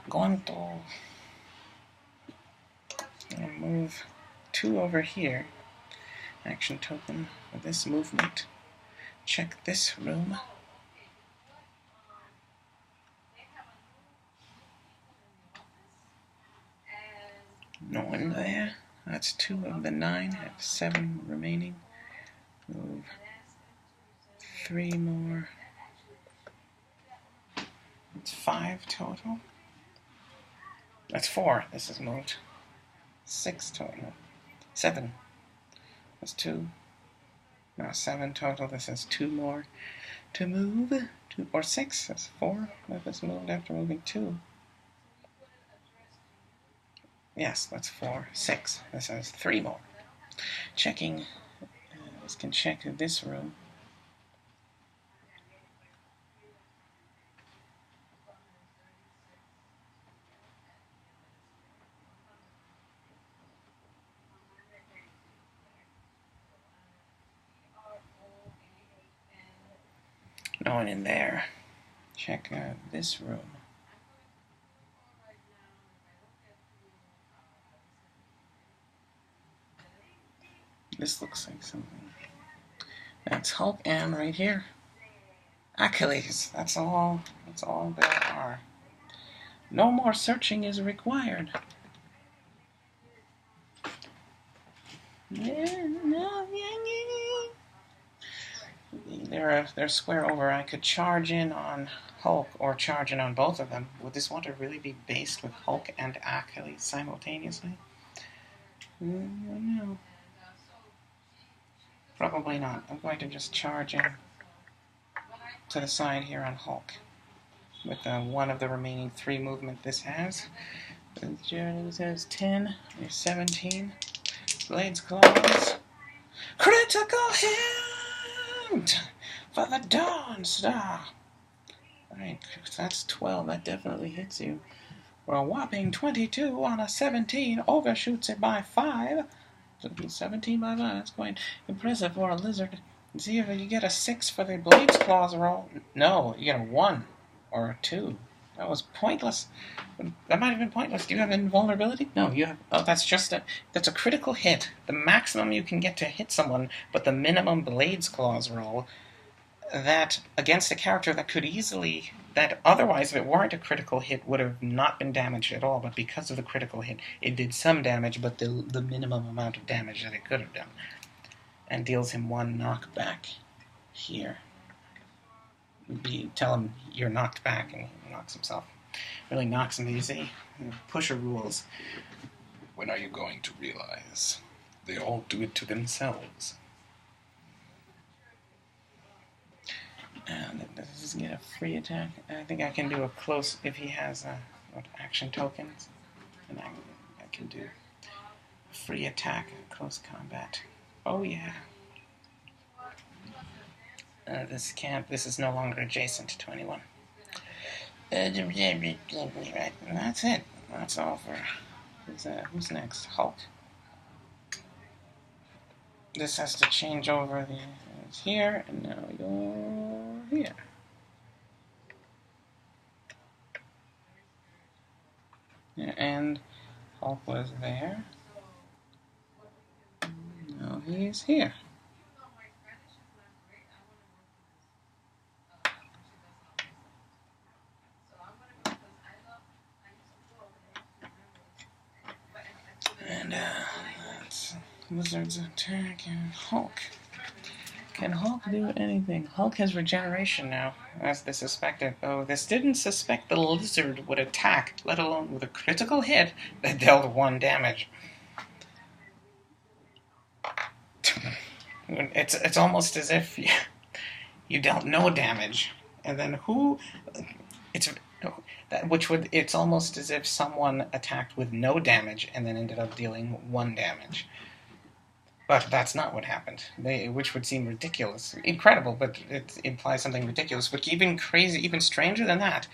going to move 2 over here. Action token for this movement. Check this room. No one there. That's 2 of the 9. I have 7 remaining. Move 3 more. It's 5 total. That's 4. This is moved. 6 total. 7. That's 2. Now 7 total. This is 2 more to move. 2 or 6. That's 4. That is moved after moving 2. Yes, that's 4. 6. This has 3 more. Checking. This can check this room. No one in there. Check this room. This looks like something. That's Hulk and right here. Achilles. That's all there are. No more searching is required. They're square over. I could charge in on Hulk or charge in on both of them. Would this one to really be based with Hulk and Achilles simultaneously? No. Probably not. I'm going to just charge in to the side here on Hulk with one of the remaining 3 movement this has. This has 10. There's 17. Blades claws. Critical hit for the Dawn Star. Alright, that's 12. That definitely hits you. For a whopping 22 on a 17. Overshoots it by 5. 17 by 5. That's quite impressive for a lizard. See if you get a 6 for the Blades Claws roll. No, you get a 1 or a 2. That was pointless. That might have been pointless. Do you have invulnerability? No, you have. Oh, that's a critical hit. The maximum you can get to hit someone, but the minimum Blades Claws roll. That against a character that otherwise, if it weren't a critical hit, would have not been damaged at all. But because of the critical hit, it did some damage, but the minimum amount of damage that it could have done, and deals him 1 knockback here. Tell him you're knocked back, and he knocks himself. Really knocks him easy. Pusher rules. When are you going to realize they all do it to themselves? And does he get a free attack? I think I can do a close if he has action tokens. And I can do a free attack, close combat. Oh yeah. This is no longer adjacent to anyone. Right, and that's it. That's all for. Who's next? Hulk. This has to change over it's here, and now you're here. Yeah, and Hulk was there. Now he's here. And that's Lizard's attack and Hulk. Can Hulk do anything? Hulk has regeneration now, as they suspected. Though this didn't suspect the lizard would attack, let alone with a critical hit that dealt 1 damage. It's almost as if you dealt no damage, and then it's almost as if someone attacked with no damage and then ended up dealing 1 damage. But that's not what happened, which would seem ridiculous. Incredible, but it implies something ridiculous. But even stranger than that,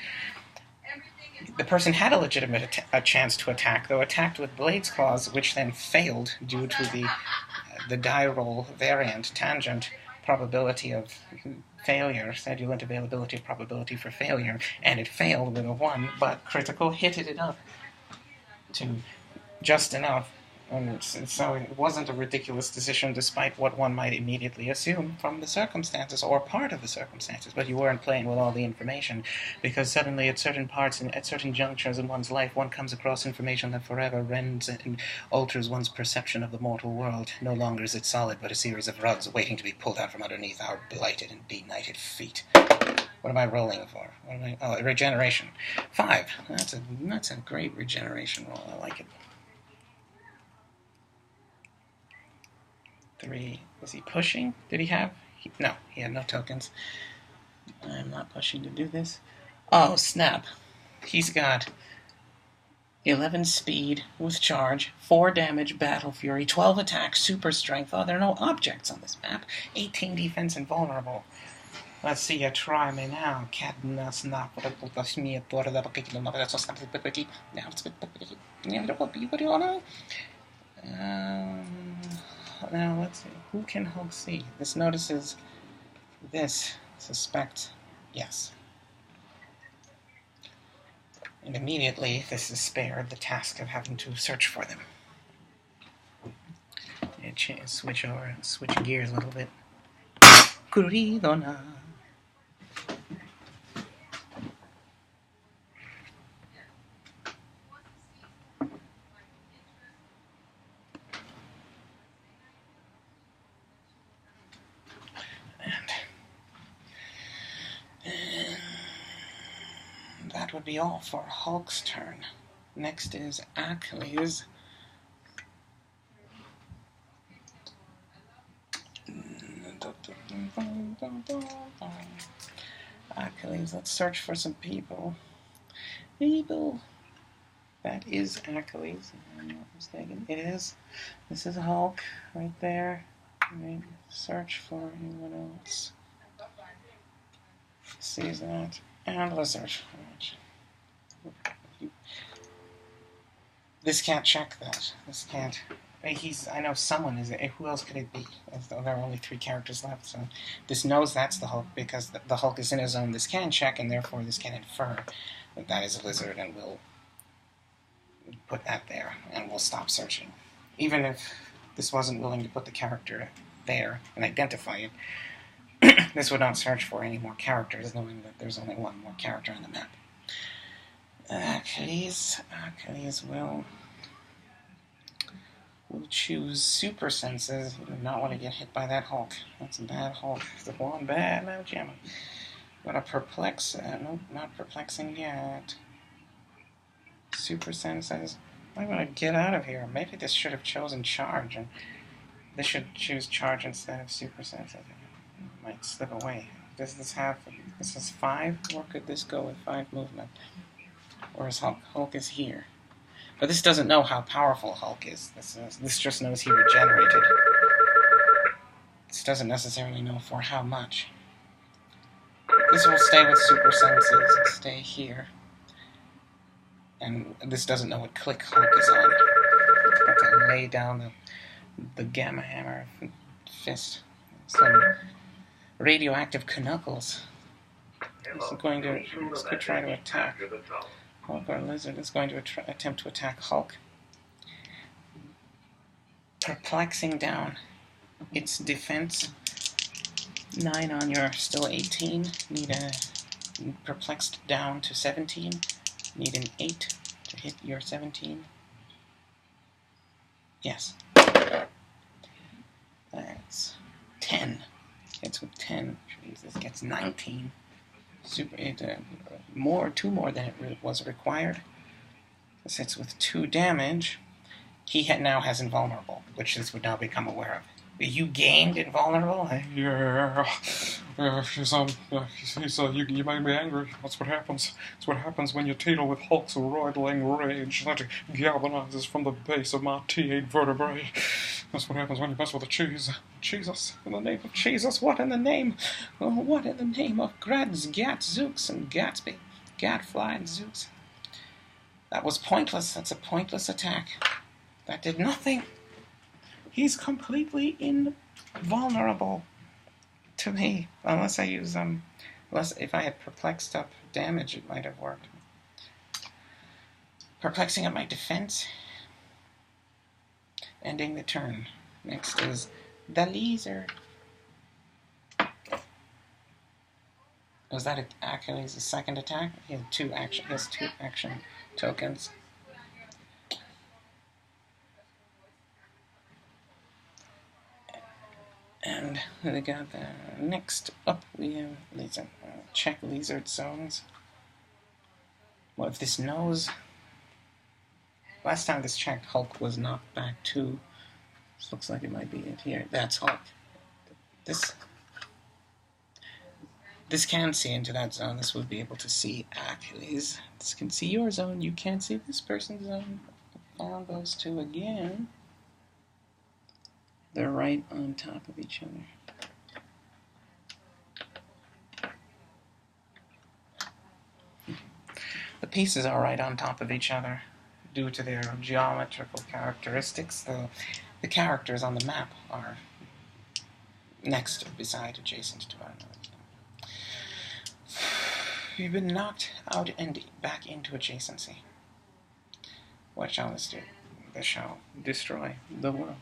the person had a legitimate chance to attack, though attacked with Blades Claws, which then failed due to the die roll variant tangent probability of failure, sedulent availability probability for failure, and it failed with a 1, but critical hit it up to just enough. And so it wasn't a ridiculous decision despite what one might immediately assume from the circumstances or part of the circumstances, but you weren't playing with all the information, because suddenly at certain parts and at certain junctures in one's life one comes across information that forever rends and alters one's perception of the mortal world. No longer is it solid, but a series of rugs waiting to be pulled out from underneath our blighted and benighted feet. What am I rolling for? What am I? Oh, regeneration. 5. That's a great regeneration roll. I like it. 3. Was he pushing? Did he have? No, he had no tokens. I'm not pushing to do this. Oh, snap. He's got 11 speed with charge, 4 damage, battle fury, 12 attack, super strength. Oh, there are no objects on this map. 18 defense and vulnerable. Let's see you try me now. Now, let's see. Who can Hulk see? This notices this. Suspect. Yes. And immediately, this is spared the task of having to search for them. And switch over and switch gears a little bit. Kuridona. That would be all for Hulk's turn. Next is Achilles. Achilles, let's search for some people. That is Achilles, if I'm not mistaken. It is. This is Hulk, right there. Right. Search for anyone else. Sees that. And let's search. This can't check that. This can't. I know someone is. Who else could it be? There are only 3 characters left, so this knows that's the Hulk because the Hulk is in a zone this can check, and therefore this can infer that that is a lizard, and we'll put that there, and we'll stop searching. Even if this wasn't willing to put the character there and identify it, this would not search for any more characters, knowing that there's only one more character on the map. Achilles will choose super senses. He does not want to get hit by that Hulk. That's a bad Hulk. The one bad now, Gemma. Got a perplex. Nope, not perplexing yet. Super senses. I'm gonna get out of here. Maybe this should have chosen charge, and this should choose charge instead of super senses. It might slip away. Does this have? This is 5, or could this go with 5 movement? Or is Hulk? Hulk is here. But this doesn't know how powerful Hulk is. This just knows he regenerated. This doesn't necessarily know for how much. This will stay with super senses and stay here. And this doesn't know what click Hulk is on. Got to lay down the gamma hammer fist. Some radioactive knuckles. This could try to attack. Hulk or lizard is going to attempt to attack Hulk. Perplexing down its defense. 9 on your still 18. Need a perplexed down to 17. Need an 8 to hit your 17. Yes. That's 10. Hits with 10. Which means this gets 19. Super. 2 more than it was required. This hits with 2 damage. He now has invulnerable, which this would now become aware of. You gained invulnerable? Yeah. You made me angry. That's what happens. That's what happens when you teeter with Hulk's roiling rage that galvanizes from the base of my T8 vertebrae. That's what happens when you mess with the cheese. Jesus, in the name of Jesus, what in the name? Oh, what in the name of Grads, Gat, Zooks, and Gatsby? Gatfly and Zooks. That was pointless. That's a pointless attack. That did nothing. He's completely invulnerable to me. Unless I use, unless if I had perplexed up damage, it might have worked. Perplexing up my defense. Ending the turn. Next is the lizard. Was that Achilles' second attack? He has two action tokens. And we got next up we have lizard. Check lizard zones. What if this knows? Last time this checked, Hulk was knocked back 2. This looks like it might be it here. That's Hulk. This can see into that zone. This would be able to see Achilles. This can see your zone. You can't see this person's zone. Found those two again. They're right on top of each other. The pieces are right on top of each other due to their geometrical characteristics. The characters on the map are next, beside, adjacent to one another. You've been knocked out and back into adjacency. What shall this do? This shall destroy the world.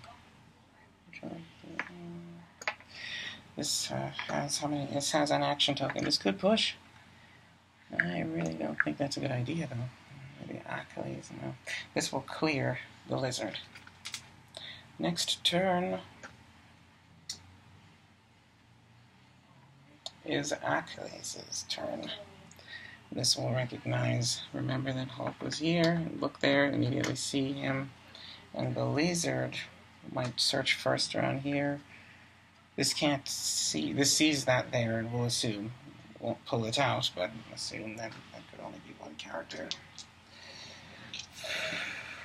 This has how many? This has an action token. This could push. I really don't think that's a good idea, though. Maybe Achilles. No. This will clear the lizard. Next turn is Achilles' turn. This will recognize, remember that Hulk was here, look there, immediately see him, and the lizard might search first around here. This can't see, this sees that there and will assume, won't pull it out, but assume that that could only be one character.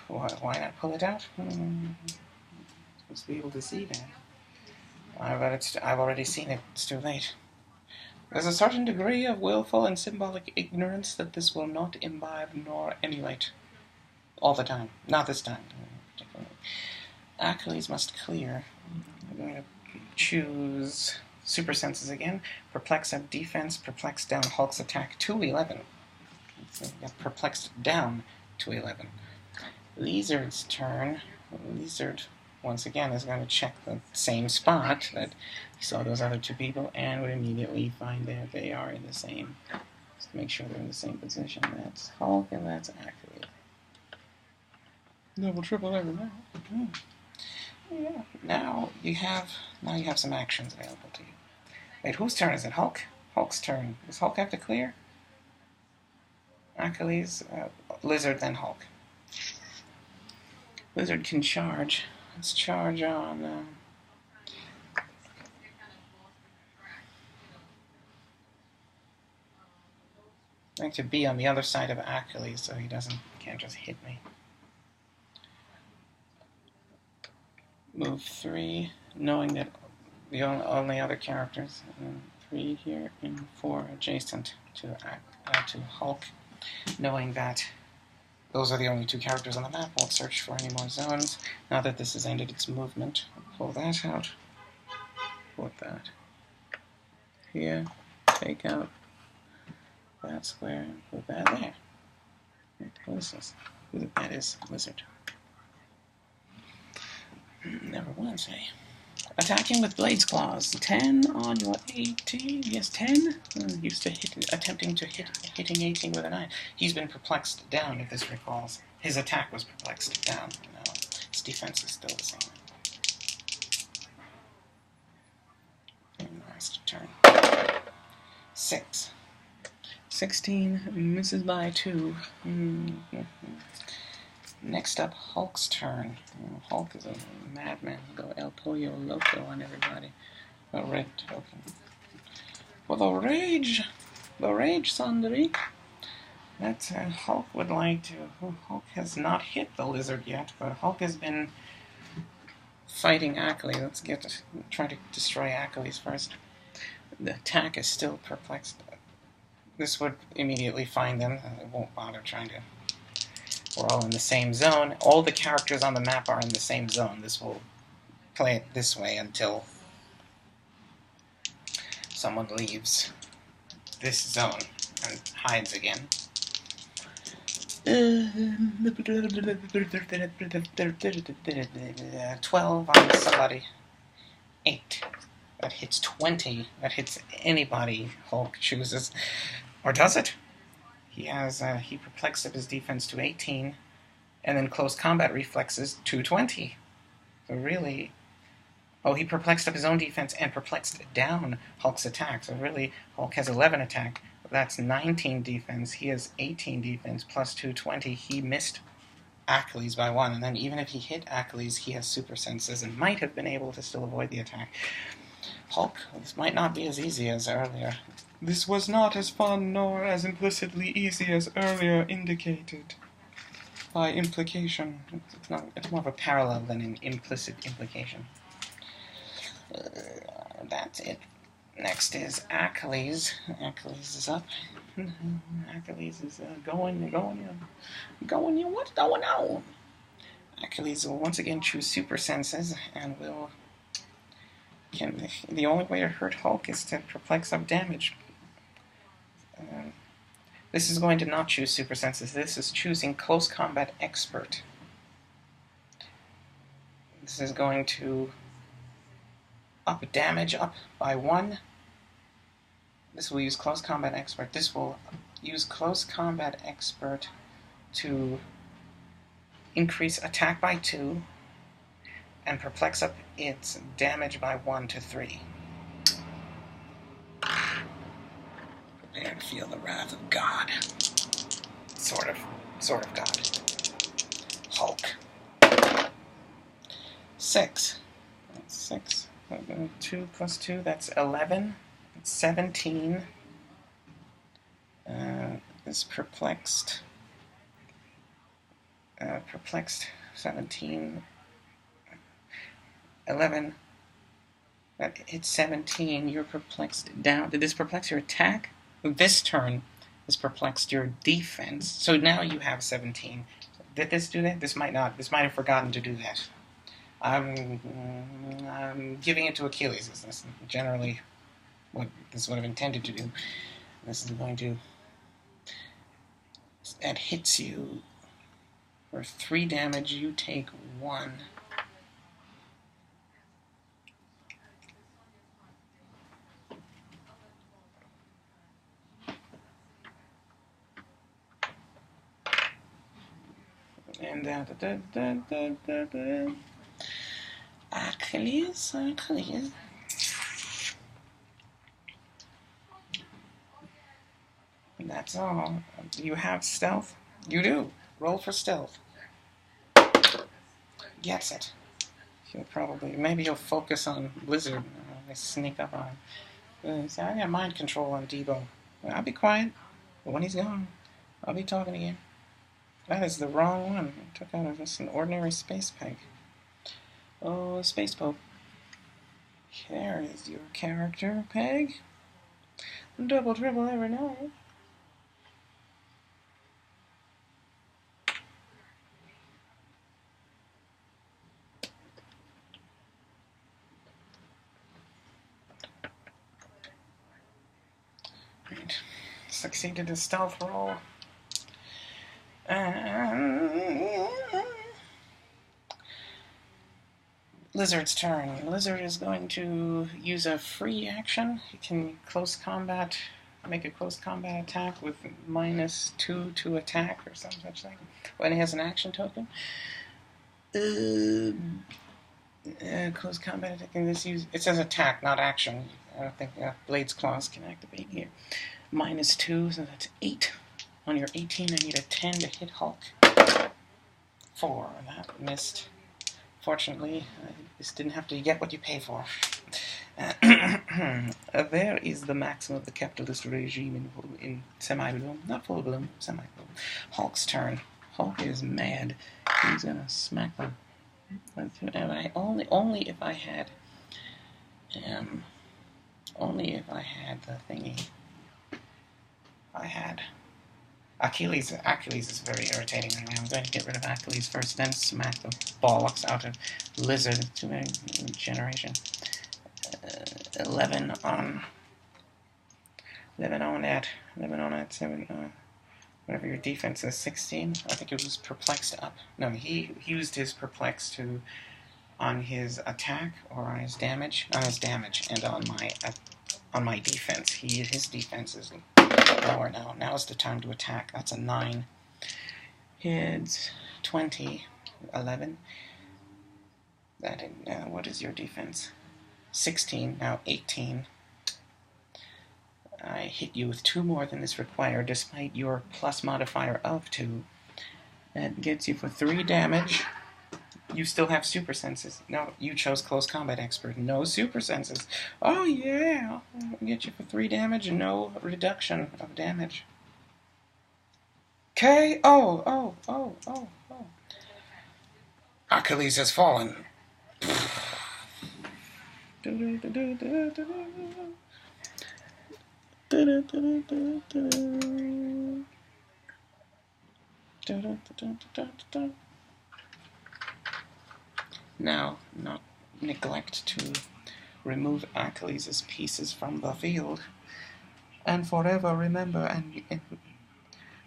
Why not pull it out? Supposed to be able to see that. But I've already seen it, it's too late. There's a certain degree of willful and symbolic ignorance that this will not imbibe nor emulate. All the time. Not this time. Achilles must clear. I'm going to choose super senses again. Perplex up defense, perplex down Hulk's attack to 11. So we got perplexed down to 11. Lizard's turn. Lizard, once again, is going to check the same spot that he saw those other two people and would immediately find that they are in the same, just to make sure they're in the same position. That's Hulk and that's Achilles. Double, triple, ever now. Yeah. Now you have some actions available to you. Wait, whose turn is it? Hulk? Hulk's turn. Does Hulk have to clear? Achilles, Lizard, then Hulk. Lizard can charge. Let's charge on. I like to be on the other side of Achilles so he can't just hit me. Move 3, knowing that the only other characters, 3 here and 4 adjacent to Hulk, knowing that those are the only 2 characters on the map. Won't search for any more zones. Now that this has ended its movement, pull that out. Put that here. Take out that square and put that there. What is this? That is Lizard. Never once, eh? Attacking with Blade's Claws. 10 on your 18. Yes, 10. Used to attempting to hitting 18 with a 9. He's been perplexed down, if this recalls. His attack was perplexed down. No, his defense is still the same. And last turn. 6. 16 misses by 2. Next up, Hulk's turn. Hulk is a madman. Go El Pollo Loco on everybody. A red token. For the rage, Sundry. That's Hulk would like to. Hulk has not hit the lizard yet, but Hulk has been fighting Achilles. Let's try to destroy Achilles first. The attack is still perplexed. This would immediately find them. It won't bother trying to. We're all in the same zone. All the characters on the map are in the same zone. This will play it this way until someone leaves this zone and hides again. 12 on somebody. 8. That hits 20. That hits anybody Hulk chooses. Or does it? He perplexed up his defense to 18, and then close combat reflexes to 20. So really... Oh, he perplexed up his own defense and perplexed down Hulk's attack. So really, Hulk has 11 attack. That's 19 defense. He has 18 defense plus 220. He missed Achilles by 1. And then even if he hit Achilles, he has super senses and might have been able to still avoid the attack. Hulk, this might not be as easy as earlier. This was not as fun nor as implicitly easy as earlier indicated. By implication. It's more of a parallel than an implicit implication. That's it. Next is Achilles. Achilles is up. Achilles is going. What's going on? Achilles will once again choose super senses and will. The only way to hurt Hulk is to perplex up damage. This is going to not choose super senses. This is choosing close combat expert. This is going to up damage up by 1. This will use close combat expert. This will use close combat expert to increase attack by 2 and perplex up its damage by 1 to 3. Prepare to feel the wrath of God. Sort of God. Hulk. 6. That's 6. 2 plus 2, that's 11. That's 17. Is perplexed. Perplexed 17. 11. That hits 17. You're perplexed down. Did this perplex your attack? This turn has perplexed your defense. So now you have 17. Did this do that? This might not. This might have forgotten to do that. I'm giving it to Achilles. This is generally what this would have intended to do. This is going to... That hits you for 3 damage. You take 1. And Achilles. And that's all. Do you have stealth? You do. Roll for stealth. Gets it. Maybe he'll focus on Blizzard. Sneak up on him. I got mind control on Debo. I'll be quiet, but when he's gone, I'll be talking again. That is the wrong one. I took out of this an ordinary space peg. Oh, Space Pope. There is your character, Peg. Double, triple, every night. Right. Succeeded a stealth roll. Lizard's turn. Lizard is going to use a free action. He can make a close combat attack with -2 to attack or some such thing. When he has an action token. Close combat attack. It says attack, not action. I don't think Blade's Claws can activate here. -2, so that's 8. On your 18, I need a 10 to hit Hulk. 4. That missed. Fortunately, this didn't have to get what you pay for. There is the maximum of the capitalist regime in semi-bloom. Not full bloom, semi-bloom. Hulk's turn. Hulk is mad. He's gonna smack them. Only if I had the thingy. I had Achilles is very irritating right now. I'm going to get rid of Achilles first, then smack the bollocks out of Lizard. Too many generation. 11 on living on that 7, whatever your defense is, 16. I think it was perplexed up. No, he used his perplex to on his attack or on his damage, and on my defense. His defense is lower now. Now is the time to attack. That's a 9. Hits 20, 11. What is your defense? 16. Now 18. I hit you with 2 more than is required, despite your plus modifier of 2. That gets you for 3 damage. You still have super senses. No, you chose close combat expert. No super senses. Oh yeah, I'll get you for 3 damage and no reduction of damage. Okay. Oh. Achilles has fallen. Now, not neglect to remove Achilles' pieces from the field, and forever remember and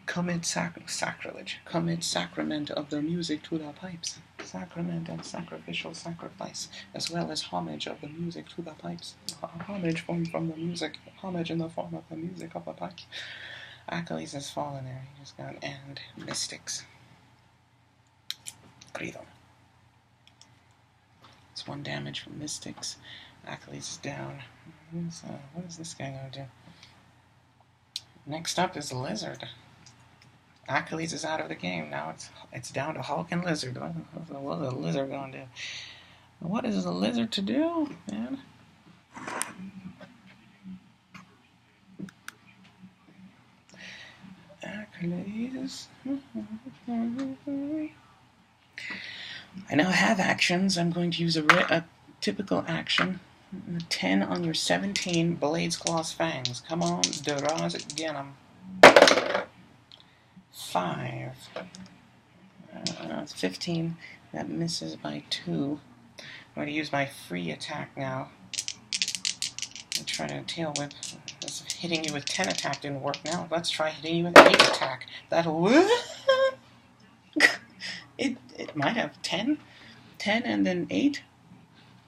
commit sacrilege, commit sacrament of the music to the pipes, sacrament and sacrificial sacrifice, as well as homage of the music to the pipes, homage from the music, homage in the form of the music of the pipes. Achilles has fallen there, he just got, and mystics. Grido. It's 1 damage from mystics. Achilles is down. What is this guy going to do? Next up is Lizard. Achilles is out of the game. Now it's down to Hulk and Lizard. What is a Lizard going to do? What is a Lizard to do, man? Achilles. I now have actions. I'm going to use a typical action. 10 on your 17 Blades, Claws, Fangs. Come on, Duraz, get 'em. 5. It's 15. That misses by 2. I'm going to use my free attack now. I'm trying to tail whip. Hitting you with 10 attack didn't work now. Let's try hitting you with 8 attack. That'll... It might have 10 and then 8.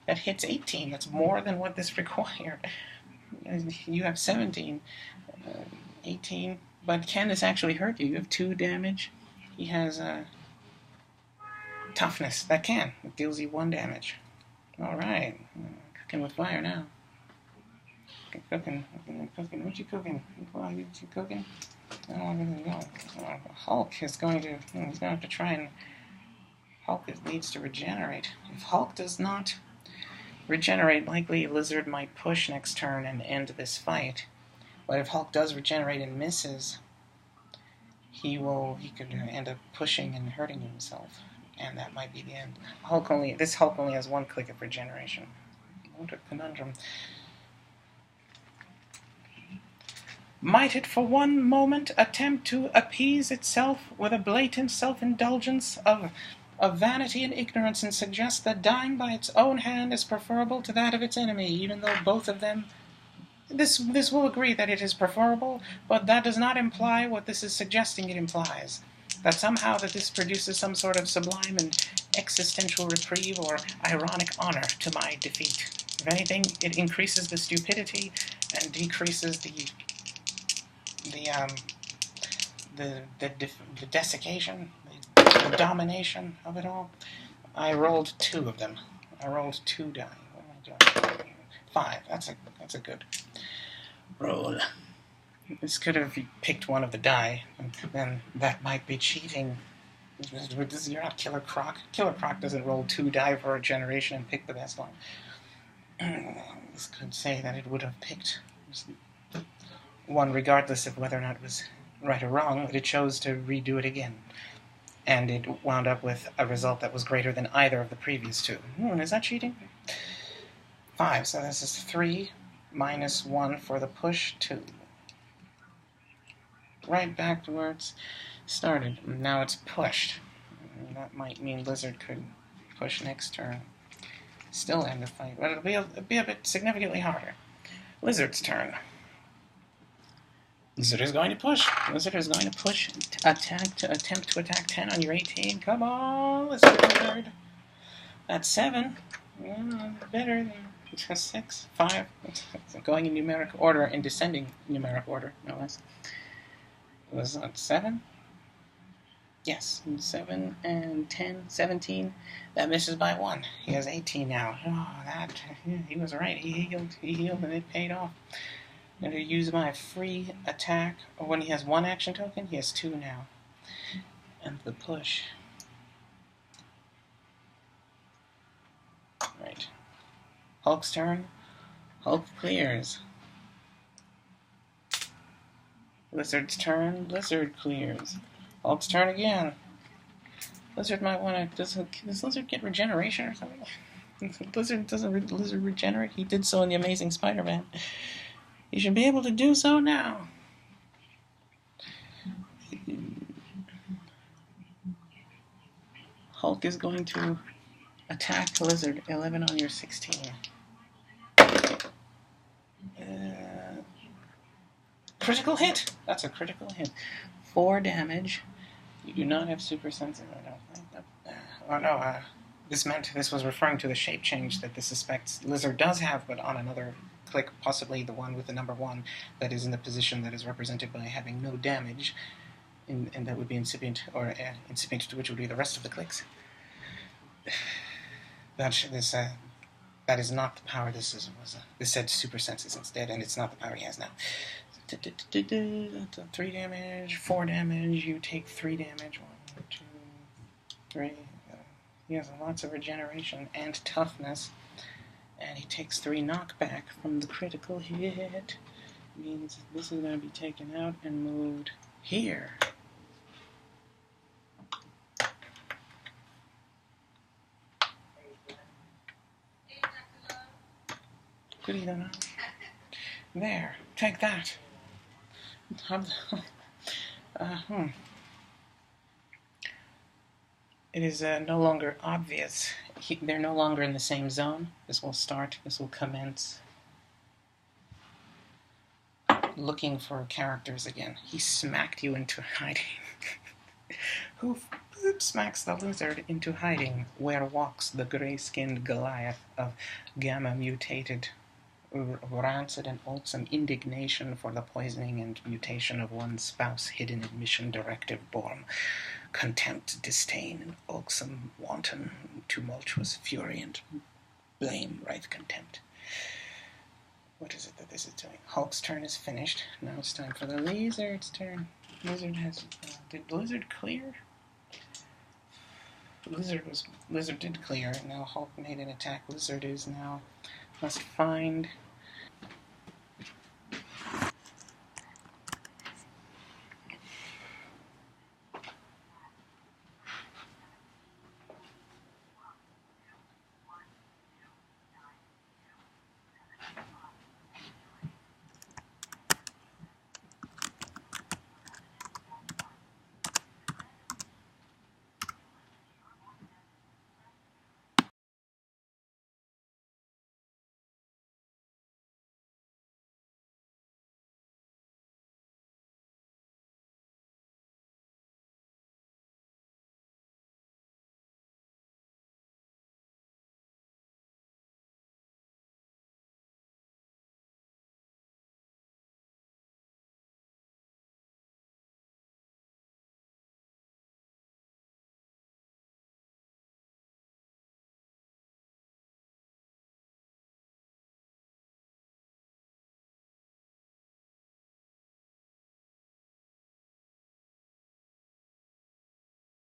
That hits 18. That's more than what this required. You have 17. 18. But can this actually hurt you? You have 2 damage. He has toughness. That can. It deals you 1 damage. Alright. Cooking with fire now. Cooking. What you cooking? You cooking? I don't want to go. Hulk is going to... He's going to have to try and... Hulk needs to regenerate. If Hulk does not regenerate, likely Lizard might push next turn and end this fight. But if Hulk does regenerate and misses, he could end up pushing and hurting himself, and that might be the end. This Hulk only has 1 click of regeneration. What a conundrum. Might it for one moment attempt to appease itself with a blatant self-indulgence of vanity and ignorance, and suggest that dying by its own hand is preferable to that of its enemy, even though both of them... This will agree that it is preferable, but that does not imply what this is suggesting it implies. That somehow that this produces some sort of sublime and existential reprieve or ironic honor to my defeat. If anything, it increases the stupidity and decreases the desiccation, the domination of it all. I rolled 2 of them. I rolled 2 die. What am I doing? 5. That's a good roll. This could have picked one of the die, and then that might be cheating. You're not Killer Croc. Killer Croc doesn't roll 2 die for a generation and pick the best one. This could say that it would have picked one regardless of whether or not it was right or wrong, but it chose to redo it again. And it wound up with a result that was greater than either of the previous 2. Is that cheating? 5, so this is 3 minus 1 for the push, 2. Right back to where it's started. Now it's pushed. That might mean Lizard could push next turn. Still end the fight, but it'll be a bit significantly harder. Lizard's turn. Lizard is going to push. Lizard is going to push. Attempt to attack 10 on your 18. Come on, Lizard. That's 7. Better than 6, 5. Going in numeric order, in descending numeric order, no less. Was that 7? Yes, 7 and 10, 17. That misses by 1. He has 18 now. He was right. He healed, and it paid off. I'm going to use my free attack. When he has 1 action token, he has 2 now. And the push. Right. Hulk's turn. Hulk clears. Lizard's turn. Lizard clears. Hulk's turn again. Lizard might want to... Does Lizard get regeneration or something? Doesn't Lizard regenerate? He did so in The Amazing Spider-Man. He should be able to do so now. Hulk is going to attack Lizard. 11 on your 16. Critical hit! That's a critical hit. 4 damage. You do not have super sensitive, I don't think. This was referring to the shape change that this suspects Lizard does have, but on another click, possibly the one with the number 1 that is in the position that is represented by having no damage, and that would be incipient, or incipient to which would be the rest of the clicks. That is not the power this said super senses instead, and it's not the power he has now. 3 damage, 4 damage, you take 3 damage. 1, 2, 3. He has lots of regeneration and toughness, and he takes 3 knockback from the critical hit. Means this is going to be taken out and moved here. Goody then. There, take that. It is no longer obvious. They're no longer in the same zone. This will commence looking for characters again. He smacked you into hiding. Who smacks the lizard into hiding? Where walks the gray-skinned Goliath of gamma-mutated, rancid and loathsome indignation for the poisoning and mutation of one's spouse, hidden admission directive born, contempt, disdain, and loathsome, wanton, tumultuous fury and blame, right contempt. What is it that this is doing? Hulk's turn is finished. Now it's time for the Lizard's turn. Did Lizard clear? Lizard did clear. Now Hulk made an attack. Lizard is now must find